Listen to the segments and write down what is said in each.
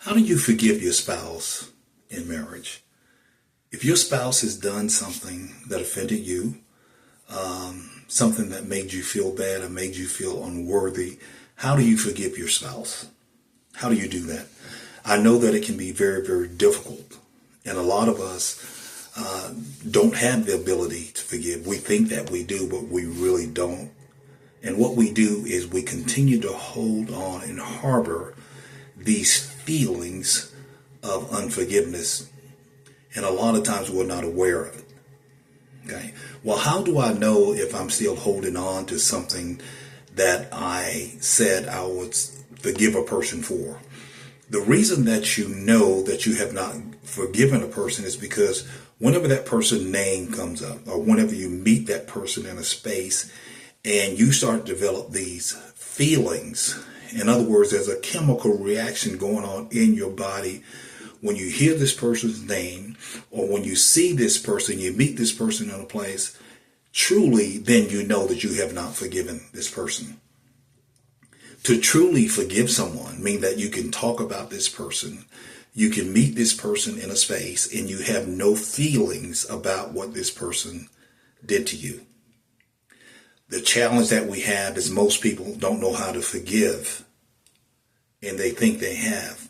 How do you forgive your spouse in marriage? If your spouse has done something that offended you, something that made you feel bad or made you feel unworthy, how do you forgive your spouse? How do you do that? I know that it can be very, very difficult. And a lot of us don't have the ability to forgive. We think that we do, but we really don't. And what we do is we continue to hold on and harbor these feelings of unforgiveness. And a lot of times we're not aware of it. Okay. Well, how do I know if I'm still holding on to something that I said I would forgive a person for? The reason that you know that you have not forgiven a person is because whenever that person's name comes up, or whenever you meet that person in a space and you start to develop these feelings, in other words, there's a chemical reaction going on in your body when you hear this person's name, or when you see this person, you meet this person in a place, truly, then you know that you have not forgiven this person. To truly forgive someone means that you can talk about this person, you can meet this person in a space, and you have no feelings about what this person did to you. The challenge that we have is most people don't know how to forgive, and they think they have.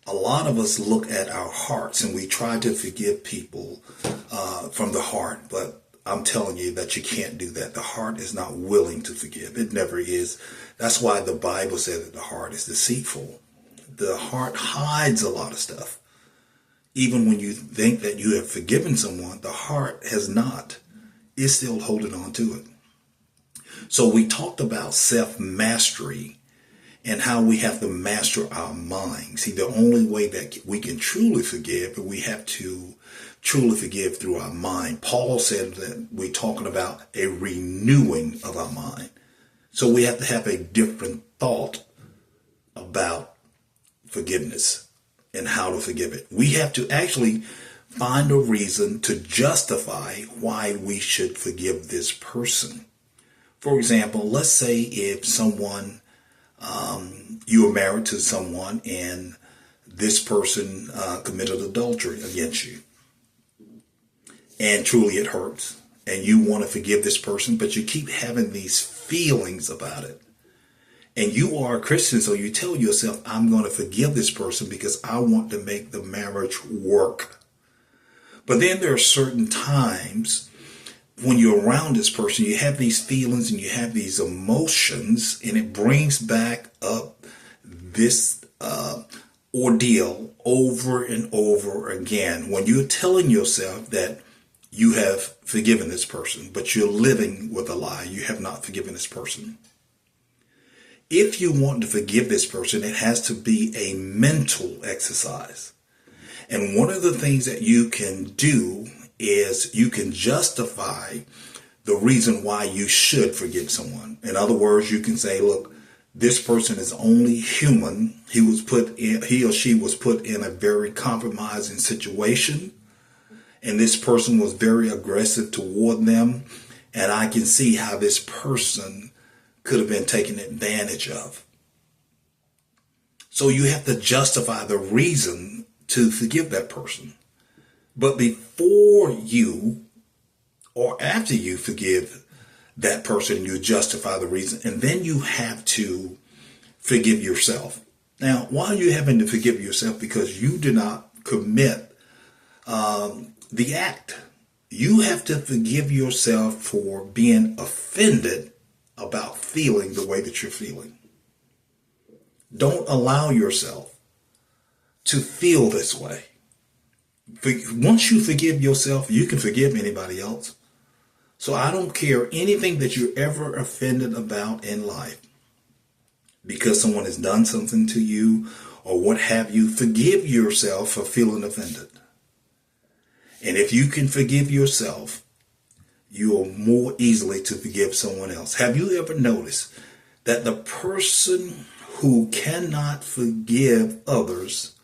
A lot of us look at our hearts and we try to forgive people from the heart, but I'm telling you that you can't do that. The heart is not willing to forgive. It never is. That's why the Bible says that the heart is deceitful. The heart hides a lot of stuff. Even when you think that you have forgiven someone, the heart has not. It's still holding on to it. So we talked about self-mastery and how we have to master our mind. See, the only way that we can truly forgive, we have to truly forgive through our mind. Paul said that we're talking about a renewing of our mind. So we have to have a different thought about forgiveness and how to forgive it. We have to actually find a reason to justify why we should forgive this person. For example, let's say if someone, you were married to someone and this person committed adultery against you. And truly it hurts. And you want to forgive this person, but you keep having these feelings about it. And you are a Christian, so you tell yourself, I'm going to forgive this person because I want to make the marriage work. But then there are certain times when you're around this person, you have these feelings and you have these emotions, and it brings back up this ordeal over and over again. When you're telling yourself that you have forgiven this person, but you're living with a lie, you have not forgiven this person. If you want to forgive this person, it has to be a mental exercise. And one of the things that you can do is you can justify the reason why you should forgive someone. In other words, you can say, look, this person is only human. He or she was put in a very compromising situation, and this person was very aggressive toward them. And I can see how this person could have been taken advantage of. So you have to justify the reason to forgive that person. But before you or after you forgive that person, you justify the reason, and then you have to forgive yourself. Now, why are you having to forgive yourself? Because you did not commit the act. You have to forgive yourself for being offended about feeling the way that you're feeling. Don't allow yourself to feel this way. Once you forgive yourself, you can forgive anybody else. So I don't care anything that you're ever offended about in life. Because someone has done something to you or what have you, forgive yourself for feeling offended. And if you can forgive yourself, you are more easily to forgive someone else. Have you ever noticed that the person who cannot forgive others,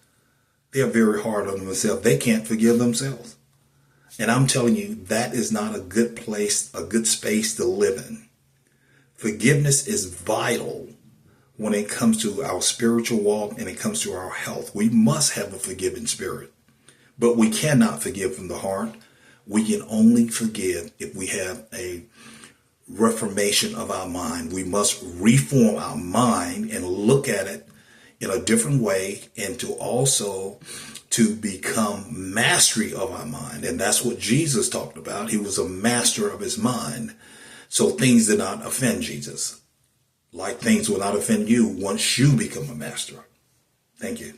they're very hard on themselves. They can't forgive themselves. And I'm telling you, that is not a good place, a good space to live in. Forgiveness is vital when it comes to our spiritual walk and it comes to our health. We must have a forgiving spirit, but we cannot forgive from the heart. We can only forgive if we have a reformation of our mind. We must reform our mind and look at it in a different way, and to become mastery of our mind. And that's what Jesus talked about. He was a master of his mind. So things did not offend Jesus, like things will not offend you once you become a master. Thank you.